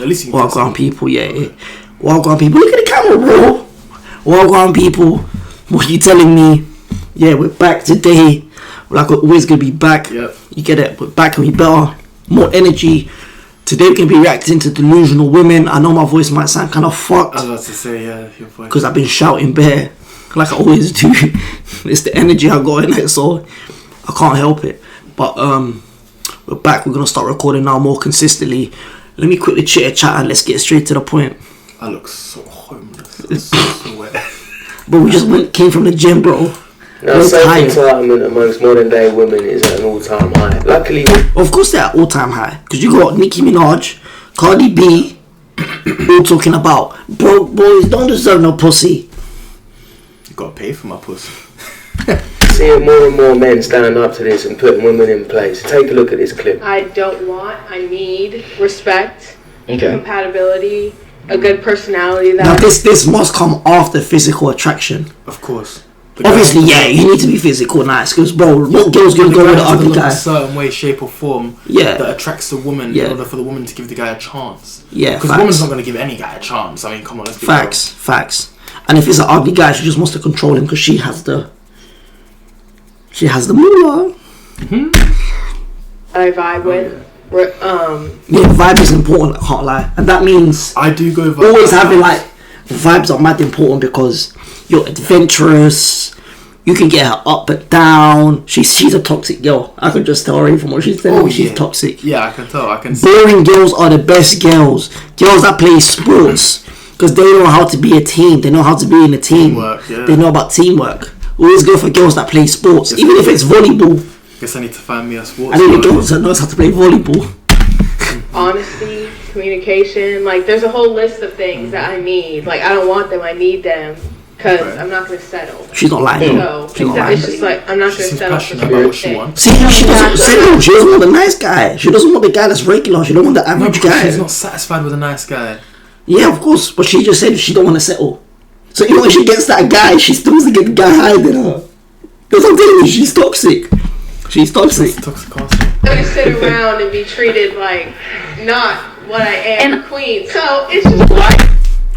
At least you can Walk around people, yeah. Walk around people. Look at the camera, bro. Walk around people. What are you telling me? Yeah, we're back today. Like we're always gonna be back. Yep. You get it? We're back and we better. More energy. Today we can be reacting to delusional women. I know my voice might sound kind of fucked. I was about to say, yeah, your voice. Because I've been shouting bare. Like I always do. It's the energy I got in it, so I can't help it. But we're back. We're gonna start recording now more consistently. Let me quickly chit chat and let's get straight to the point. I look so homeless. I'm so wet. But we just came from the gym, bro. Now, self-entitlement amongst modern day women is at an all-time high. Luckily, of course they're at all-time high. Because you got Nicki Minaj, Cardi B, all talking about, bro, boys don't deserve no pussy. You gotta pay for my pussy. seeing more and more men stand up to this and putting women in place. Take a look at this clip. I need respect, Okay. compatibility, a good personality. Now this must come after physical attraction. Of course. Obviously, yeah, you need to be physical nice, because bro, what girl's gonna go with an ugly guy? A certain way, shape or form that attracts the woman in order for the woman to give the guy a chance. Yeah, because the woman's not gonna give any guy a chance. I mean, come on, let's be real. Facts. And if it's an ugly guy, she just wants to control him because she has the moolah. I vibe with. Yeah, vibe is important. I can't lie, and that means I do go vibe. Always having like vibes are mad important because you're adventurous. You can get her up but down. She's a toxic girl. I could just tell her from what she's telling me. She's toxic. Yeah, I can tell. I can. Boring girls are the best girls. Girls that play sports because they know how to be a team. They know how to be in a team. Teamwork, yeah. They know about teamwork. Always go for girls that play sports, even if it's volleyball. Guess I need to find me a sports. I need a girl that knows how to play volleyball. Honesty, communication, like there's a whole list of things that I need. Like I don't want them, I need them. Because I'm not going to settle. She's not lying. So, it's just like, I'm not going to settle for about what she wants. See, she doesn't settle. She doesn't want the nice guy. She doesn't want the guy that's regular. She don't want the average guy. She's not satisfied with a nice guy. Yeah, of course. But she just said she don't want to settle. So even when she gets that guy, she still wants to get the guy higher than her. Because I'm telling you, she's toxic. She's toxic. Toxic also. I'm going to sit around and be treated like not what I am, a queen. So it's just like...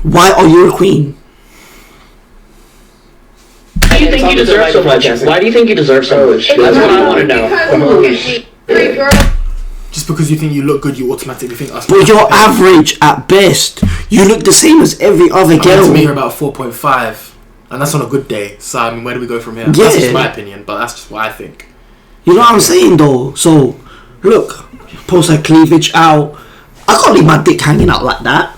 Why are you a queen? Why do you think you deserve so much? Why do you think you deserve so much? That's what I want to know. Because look at me, every girl. Just because you think you look good, you automatically think us. But you're average at best. You look the same as every other girl. To me, you're about 4.5, and that's on a good day. So I mean, where do we go from here? Yeah. That's just my opinion, but that's just what I think. You know what I'm saying though? So, look, post her cleavage out. I can't leave my dick hanging out like that.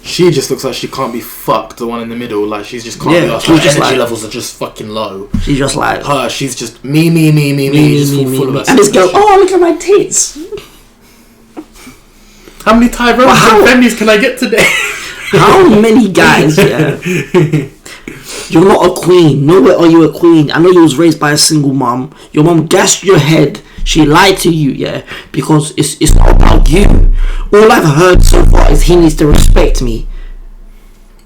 She just looks like she can't be fucked. The one in the middle, like she's just can't be asked. Her energy levels are just fucking low. She's just like her. She's just me. Just full of herself. And this girl, oh look at my tits. How many Tyrones and Bendys can I get today? How many guys? Yeah. You're not a queen. Nowhere are you a queen. I know you was raised by a single mom. Your mom gassed your head. She lied to you, yeah, because it's not about you. All I've heard so far is he needs to respect me.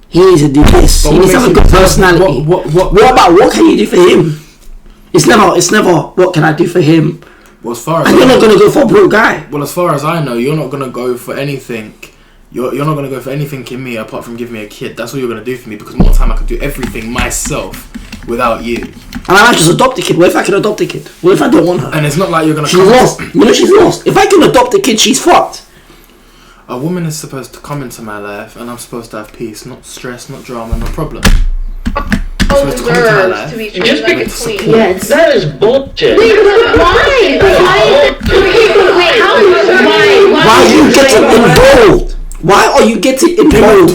He needs to do this. He needs to have a good personality. What about what can you do for him? It's never what can I do for him? Well, as far as and you're not gonna go for a broke guy. Well, as far as I know, you're not gonna go for anything. You're not gonna go for anything in me apart from giving me a kid. That's what you're gonna do for me because more time I could do everything myself without you. And I might just adopt a kid. What if I can adopt a kid? What if I don't want her? And it's not like you're gonna. She's lost. You know she's lost. If I can adopt a kid, she's fucked. A woman is supposed to come into my life, and I'm supposed to have peace, not stress, not drama, no problem. Deserves to be treated like a queen. Yeah, that is bullshit. Wait, why? Why are you getting involved? Why are you getting involved?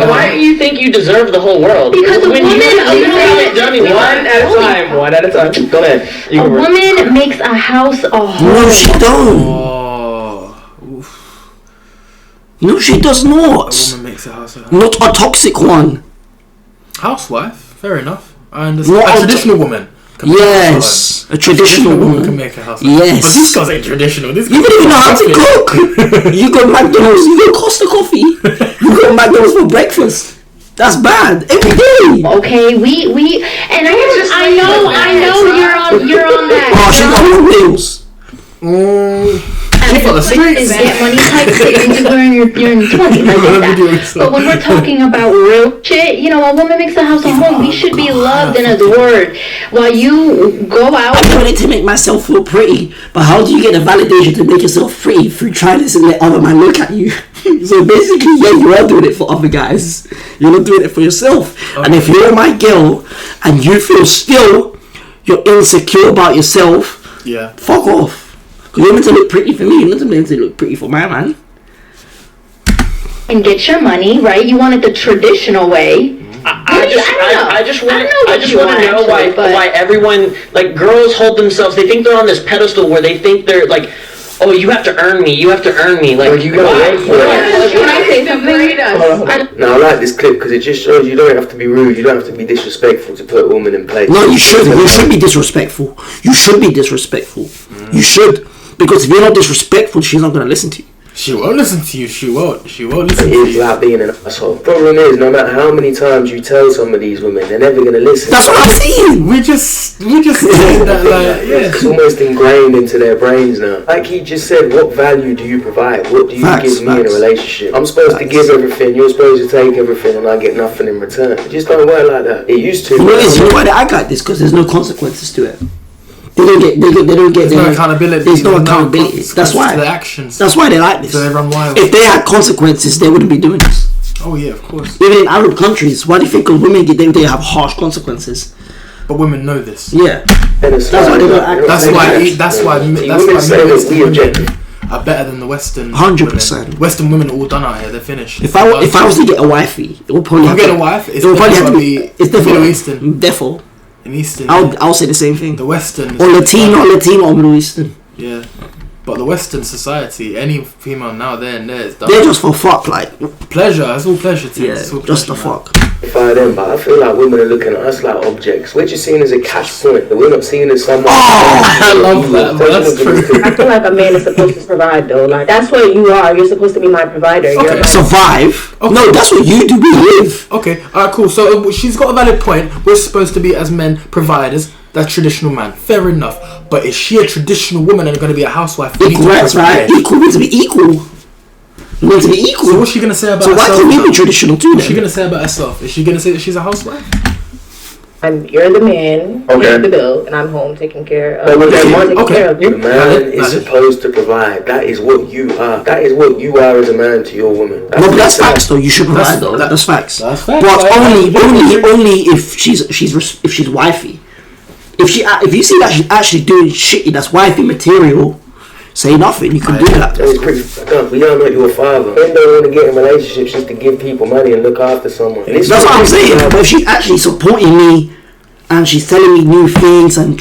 Why do you think you deserve the whole world? Because One at a time. Go ahead. A woman makes a house a home. No, she don't. Oh. No, she does not. A woman makes a house. Not a toxic one. Housewife, fair enough. I understand. Not a traditional woman. Yes, a traditional woman can make a house. Yes, but these girls ain't traditional. These you don't even know how to cook. You go McDonald's, you go Costa Coffee, you go McDonald's for breakfast. That's bad every day. Okay, we and I know you're on that. Oh, she got no wheels. for the is streets. get money type thing when you're in your 20s. I get that. But when we're talking about real shit, you know, a woman makes a house a home. We should be loved and adored. While you go out. I'm doing it to make myself feel pretty, but how do you get the validation to make yourself pretty through trying to let other men look at you? So basically, yeah, you are doing it for other guys. You're not doing it for yourself. Okay. And if you're my girl and you feel still you're insecure about yourself, yeah, fuck off. Because you're meant to look pretty for me, you're not meant to look pretty for my man. And get your money, right? You want it the traditional way. I just want to know why everyone, like, girls hold themselves, they think they're on this pedestal where they think they're like, oh, you have to earn me, like, you gotta wait for it. Can I say something? No, I like this clip because it just shows you don't have to be rude, you don't have to be disrespectful to put a woman in place. No, you shouldn't. You should be disrespectful. You should be disrespectful. You should. Because if you're not disrespectful, she's not going to listen to you. She won't listen to you. She won't listen to It's you. like being an asshole. Problem is, no matter how many times you tell some of these women, they're never gonna listen. That's what I'm saying. We just saying that, like, yeah. It's almost ingrained into their brains now. Like he just said, what value do you provide? What do you give me in a relationship? I'm supposed to give everything, you're supposed to take everything, and I get nothing in return. It just don't work like that. It used to. You know why I got this? Because there's no consequences to it. They don't get. There's no accountability. There's no accountability. That's why. The actions. That's why they like this. So they run wild. If they had consequences, they wouldn't be doing this. Oh yeah, of course. Even in Arab countries, why do you think women they have harsh consequences? But women know this. Yeah. That's why they don't act. That's why Middle Eastern women are better than the Western. 100%. Western women are all done out here. They're finished. If I was to get a wifey, it would probably get a wife. It would probably have to be. It's Middle Eastern. Defo. In Eastern, I'll say the same thing. The Western or Latino or Middle Eastern. Yeah, but the Western society, any female now they're just for fuck, like pleasure. It's all pleasure to yeah, it's all just pleasure, the fuck. By them, but I feel like women are looking at us like objects. We're just seen as a cash point. We're not seen as someone. I love that. That's true. I feel like a man is supposed to provide, though. Like that's what you are. You're supposed to be my provider. Okay. You're survive. Okay. No, that's what you do. We live. Okay. Alright. Cool. So she's got a valid point. We're supposed to be as men providers. That traditional man. Fair enough. But is she a traditional woman and going to be a housewife? Equal rights, right? Equal means to be equal. Meant to be equal. So what's she gonna say about herself? So why can't we be traditional too? What's she gonna say about herself? Is she gonna say that she's a housewife? You're the man, okay. The bill, and I'm home taking care of. The man is supposed to provide. That is what you are. That is what you are as a man to your woman. That's facts, though. You should provide, though. That's facts. That's facts. But only if she's wifey. If you see that she's actually doing shit that's wifey material, say nothing. You can do that. That's pretty fucked up. We are not your father. Men don't want to get in relationships just to give people money and look after someone. That's what I'm saying. But if she's actually supporting me and she's telling me new things and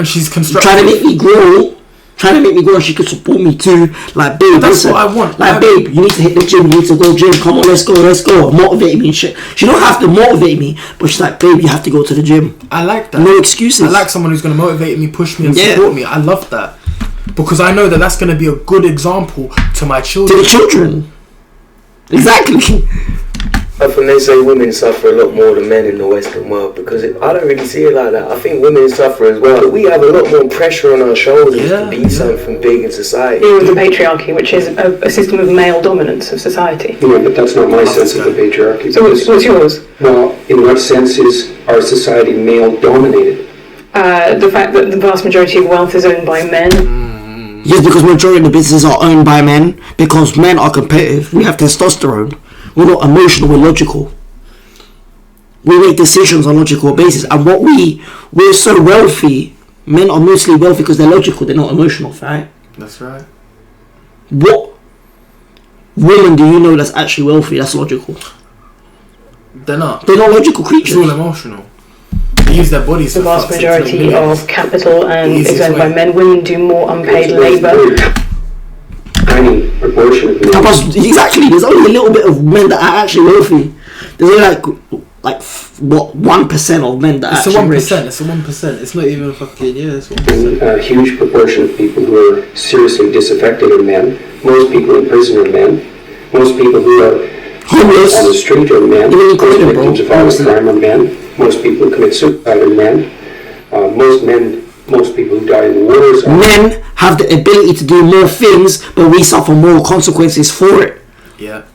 she's trying to make me grow. She could support me too. Like, babe, that's what I want. Like, babe, you need to hit the gym. You need to go gym. Come on, let's go. Motivate me and shit. She don't have to motivate me, but she's like, babe, you have to go to the gym. I like that. No excuses. I like someone who's gonna motivate me, push me, and support me. I love that because I know that that's gonna be a good example to my children. To the children. Exactly. Often they say women suffer a lot more than men in the Western world because I don't really see it like that. I think women suffer as well. We have a lot more pressure on our shoulders to be something big in society. Deal with the patriarchy, which is a system of male dominance of society. Yeah, but that's not my sense of the patriarchy. So what's yours? Well, in what sense is our society male dominated? The fact that the vast majority of wealth is owned by men. Yes, because majority of the businesses are owned by men. Because men are competitive. We have testosterone. We're not emotional, we're logical. We make decisions on a logical basis. And we're so wealthy, men are mostly wealthy because they're logical, they're not emotional, right? That's right. What woman do you know that's actually wealthy, that's logical? They're not. They're not logical creatures. It's all emotional. They use their bodies. The vast majority of capital is owned by men. Women do more unpaid labour. Tiny proportion of men. Exactly. There's only a little bit of men that are actually wealthy. There's only like what 1% of men that are actually rich. It's a 1%. It's not even fucking it's 1%. A huge proportion of people who are seriously disaffected are men. Most people in prison are men. Most people who are homeless on the street are men. Most victims of violent crime are men. Most people who commit suicide are men. Most people who die in wars are men have the ability to do more things, but we suffer more consequences for it. Yeah.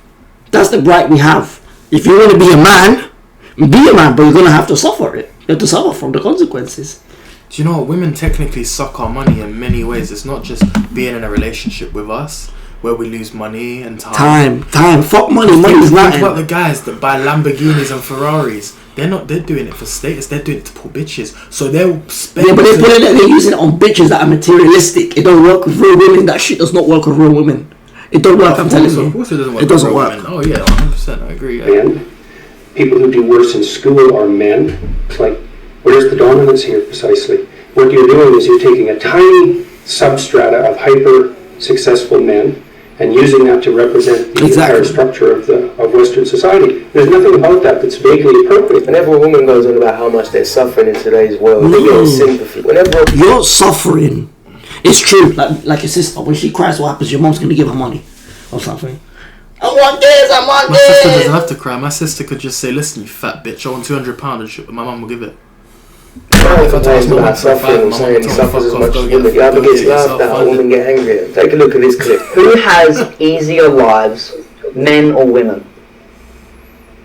That's the right we have. If you want to be a man, but you're going to have to suffer it. You have to suffer from the consequences. Do you know what? Women technically suck our money in many ways. It's not just being in a relationship with us where we lose money and time. Fuck money. Money is nothing. Think about the guys that buy Lamborghinis and Ferraris. They're doing it for status. They're doing it to poor bitches. So they'll spend. Yeah, but they're using it on bitches that are materialistic. It don't work with real women. That shit does not work with real women. It don't work. I'm telling you. Of course, it doesn't work. It doesn't work. Women. Oh yeah, 100%. I agree. Men. People who do worse in school are men. It's like, where's the dominance here precisely? What you're doing is you're taking a tiny substrata of hyper successful men and using that to represent the entire structure of Western society. There's nothing about that that's vaguely appropriate. Whenever a woman goes on about how much they're suffering in today's world, they get sympathy. Whenever you're suffering, it's true. Like your sister, when she cries, what happens? Your mom's gonna give her money or something. I want this. My sister doesn't have to cry. My sister could just say, "Listen, you fat bitch, I want £200 and shit," but my mum will give it. If I tell you about suffering and saying he suffers as much as women, you either get laughed at or women get angry at. Take a look at this clip. Who has easier lives, men or women?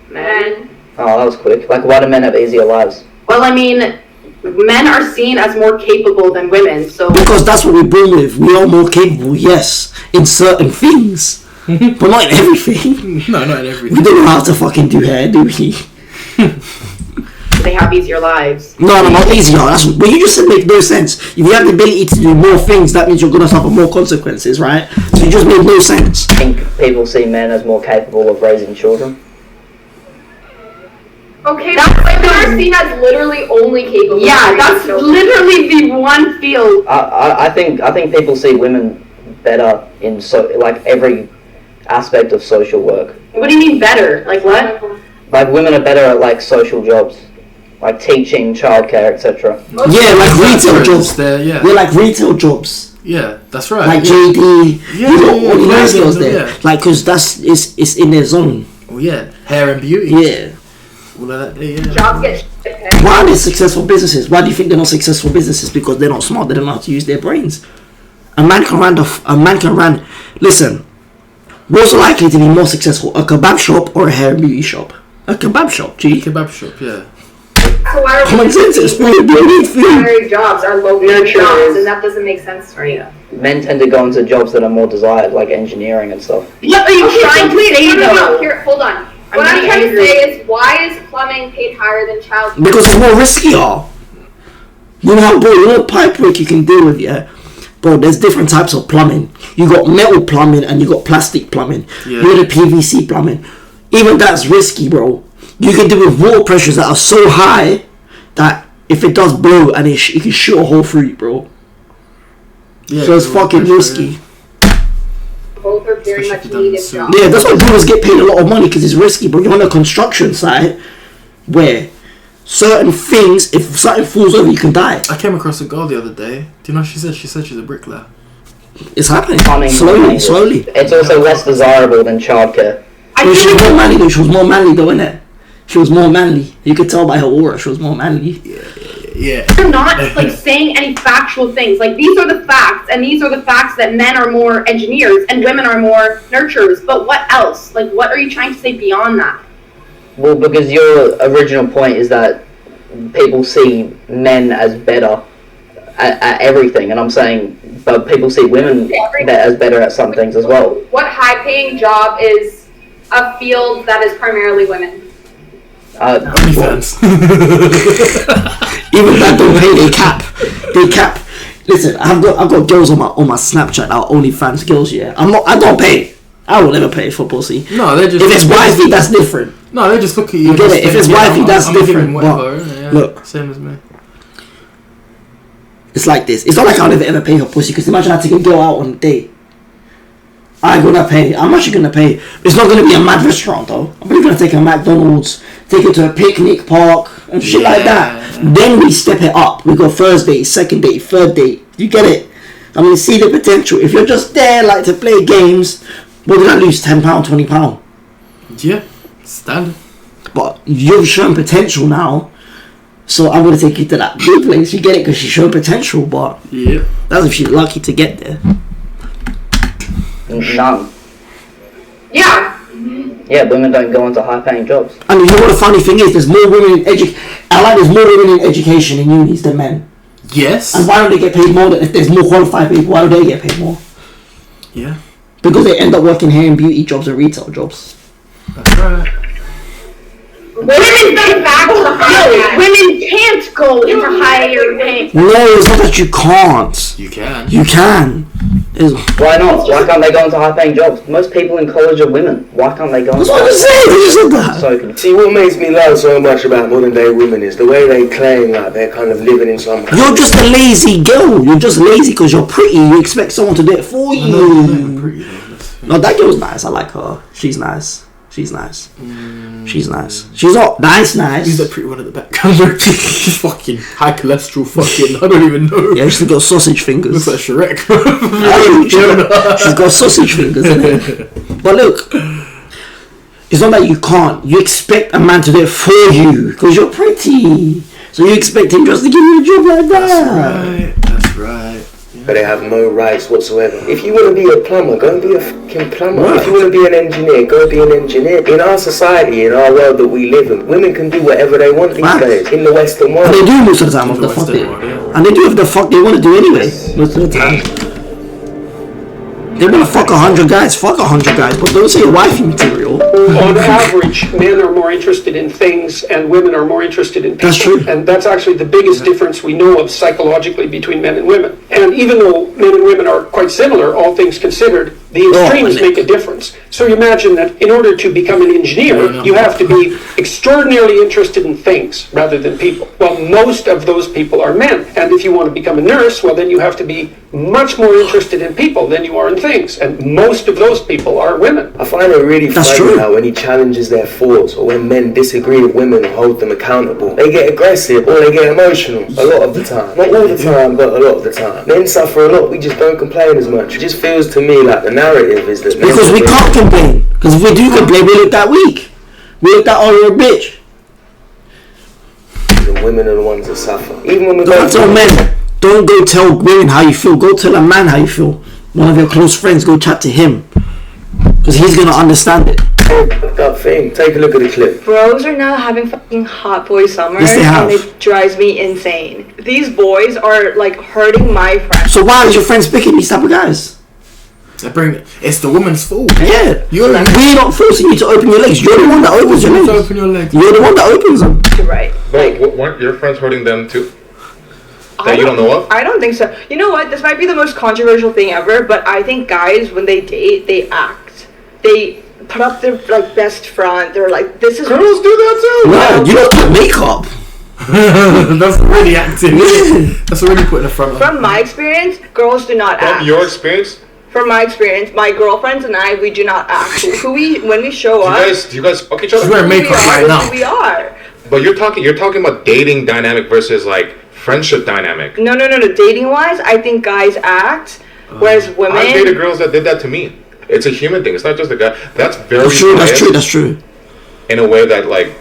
Men. Oh, that was quick. Like, why do men have easier lives? Well, I mean, men are seen as more capable than women, so... Because that's what we're born with. We are more capable, yes, in certain things. But not in everything. No, not in everything. We don't know how to fucking do hair, do we? They have easier lives. No, not easier. That's what you just said. Make no sense. If you have the ability to do more things, that means you're gonna suffer more consequences, right? So it just made no sense. I think people see men as more capable of raising children. Okay, that's women are seen as literally only capable. Yeah, that's literally the one field. I think people see women better in every aspect of social work. What do you mean better? Like what? Like women are better at like social jobs, like teaching, childcare, etc. Yeah, like retail jobs. Yeah, like retail jobs. Yeah, that's right. Like JD, all the nice girls there. Yeah. Like, cause it's in their zone. Oh yeah, hair and beauty. Yeah. All of that. Yeah. Jobs get. Why are they successful businesses? Why do you think they're not successful businesses? Because they're not smart. They don't know how to use their brains. A man can run. Listen, what's likely to be more successful, a kebab shop or a hair and beauty shop? A kebab shop, G. Kebab shop, yeah. So why are common sense is primary jobs are low-paid jobs, and that doesn't make sense for you. Men tend to go into jobs that are more desired, like engineering and stuff. What are you trying to say, though? Here, hold on. What I'm trying to say is, why is plumbing paid higher than childcare? Because it's more riskier. You know how, bro, you know pipe work you can deal with, yeah? Bro, there's different types of plumbing. You got metal plumbing and you got plastic plumbing. Yeah. You got the PVC plumbing. Even that's risky, bro. You can deal with water pressures that are so high that if it does blow and it can shoot a hole through you, bro. Yeah, so it's fucking risky. Both are very much needed jobs. Yeah, that's why boomers get paid a lot of money, because it's risky. But you're on a construction site where certain things, if something falls over, you can die. I came across a girl the other day. Do you know what she said? She said she's a bricklayer. It's happening. Slowly. It's also less desirable than childcare. She was more manly though. She was more manly though, innit? She was more manly. You could tell by her aura. She was more manly. Yeah. You're not like saying any factual things. Like these are the facts, and these are the facts that men are more engineers and women are more nurturers. But what else? Like, what are you trying to say beyond that? Well, because your original point is that people see men as better at everything, and I'm saying, but people see women as better at some things as well. What high-paying job is a field that is primarily women? OnlyFans. Even that don't pay. They cap. Listen, I've got girls on my Snapchat that are OnlyFans girls. Yeah, I don't pay. I will never pay for pussy. No, they just. If it's wifey, that's different. No, they just look at you. You get it. If it's wifey, that's different. Whatever, but look, same as me. It's like this. It's not like I'll never ever pay her pussy. Because imagine I take a girl out on a date. I'm gonna pay. How much you gonna pay? It's not gonna be a mad restaurant though. I'm probably gonna take her McDonald's, take her to a picnic park and shit like that. Then we step it up. We go first date, second date, third date. You get it? I mean, see the potential. If you're just there like to play games, what did I lose? £10, £20? Yeah, standard. But you've shown potential now. So I'm gonna take you to that big place. You get it because she showed potential, but that's if she's lucky to get there. None. Yeah. Yeah, women don't go into high-paying jobs. I mean, you know what the funny thing is? There's more women in there's more women in education in unis than men. Yes. And why don't they get paid more? If there's more qualified people, why do they get paid more? Yeah. Because they end up working hair and beauty jobs and retail jobs. That's right. Women can't go into higher paying. No, it's not that you can't. You can. You can. Why not? Why can't they go into high-paying jobs? Most people in college are women. Why can't they go into high-paying jobs? So see, what makes me laugh so much about modern day women is the way they claim like they're kind of living in some. You're just a lazy girl. You're just lazy because you're pretty. You expect someone to do it for you. No, that girl's nice. I like her. She's nice. She's nice. She's nice. She's not nice. Who's that pretty one at the back? She's fucking high cholesterol. Fucking, I don't even know. Yeah, she's got sausage fingers. Looks like Shrek. she's got sausage fingers, innit? But look, it's not that you can't. You expect a man to do it for you because you're pretty. So you expect him just to give you a job like that. That's right. But they have no rights whatsoever. If you want to be a plumber, go and be a fucking plumber. Right. If you want to be an engineer, go be an engineer. In our society, in our world that we live in, women can do whatever they want these days in the Western world. And they do most of the time of the fuck they want. And they do what the fuck they want to do anyway, most of the time. They want to fuck 100 guys, but don't say wifey material. On average, men are more interested in things and women are more interested in people. That's true. And that's actually the biggest difference we know of psychologically between men and women. And even though men and women are quite similar, all things considered, the extremes make a difference. So you imagine that in order to become an engineer, you have to be extraordinarily interested in things rather than people. Well, most of those people are men. And if you want to become a nurse, well, then you have to be much more interested in people than you are in things. And most of those people are women. I find it really funny how when he challenges their thoughts or when men disagree with women and hold them accountable, they get aggressive or they get emotional a lot of the time. Not all the time, but a lot of the time. Men suffer a lot, we just don't complain as much. It just feels to me like the narrative is that... Because we can't complain. Because if we do complain, we look that weak. We look that, oh, you're a bitch. The women are the ones that suffer. Even when we don't tell men. Don't go tell women how you feel. Go tell a man how you feel. One of your close friends, go chat to him. Because he's going to understand it. That thing. Take a look at the clip. Bros are now having fucking hot boy summer. Yes, they have. And it drives me insane. These boys are like hurting my friends. So why is your friends picking these type of guys? It's the woman's fault. Yeah. We're not forcing you to open your legs. You're the one that opens your legs. Open your legs. You're the one that opens them. You're right. But weren't your friends hurting them too? That you don't know of? I don't think so. You know what? This might be the most controversial thing ever, but I think guys, when they date, they act. They put up their like best front. They're like, this is... Girls do that too. No, you don't put makeup. That's really acting. That's already put in the front. From my experience, girls do not act. From your experience? From my experience, my girlfriends and I, we do not act. When we show up... Do you guys fuck each other? She's wearing makeup right now. We are. But you're talking about dating dynamic versus like friendship dynamic. No. Dating wise, I think guys act, whereas women... I dated girls that did that to me. It's a human thing. It's not just a guy. That's very true. That's true. In a way that like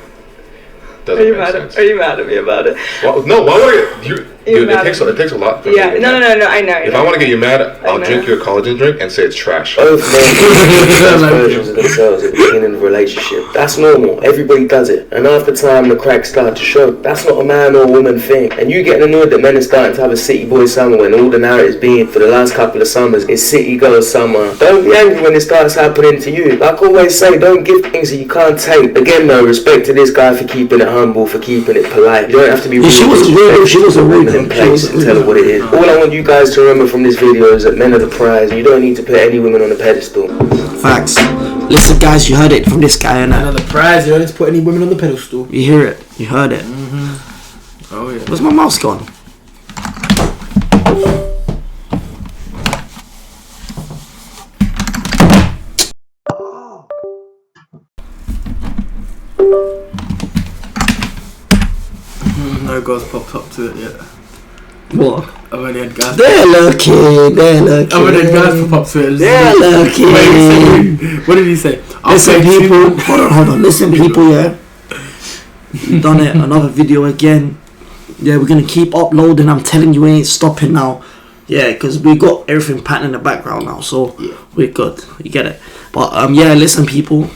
doesn't make sense. Are you mad at me about it? Well, no. Why would you? Dude, it takes a lot. For yeah. Me No. I know. If I want to get you mad, I'll drink your collagen drink and say it's trash. Both men versions of themselves at the beginning of a relationship. That's normal. Everybody does it. And after time, the cracks start to show. That's not a man or a woman thing. And you getting annoyed that men are starting to have a city boy summer when all the narratives being for the last couple of summers is city girl summer. Don't be angry when it starts happening to you. Like I always say, don't give things that you can't take. Again, though, respect to this guy for keeping it humble, for keeping it polite. You don't have to be rude. She wasn't rude. In place and tell her what it is. All I want you guys to remember from this video is that men are the prize. You don't need to put any women on a pedestal. Facts. Listen, guys, you heard it from this guy. Men are the prize. You don't need to put any women on the pedestal. You hear it. You heard it. Oh yeah. Where's my mouse gone? No girls popped up to it yet. What? I've only had guys. They're lucky. I've only had guys pop up to it. They're lucky. Wait, what did he say? Listen, people. Hold on. Listen, people. Yeah. You've done it. Another video again. Yeah, we're gonna keep uploading. I'm telling you, we ain't stopping now. Yeah, because we got everything patterned in the background now, so we're good. You get it? But yeah, listen, people.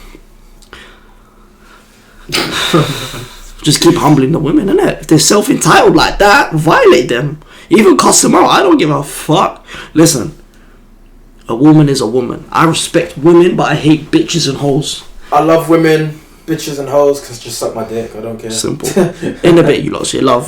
Just keep humbling the women, innit? If they're self-entitled like that, violate them. Even cuss them out. I don't give a fuck. Listen, a woman is a woman. I respect women, but I hate bitches and hoes. I love women, bitches and hoes, because just suck my dick. I don't care. Simple. In a bit, you lot. Say love.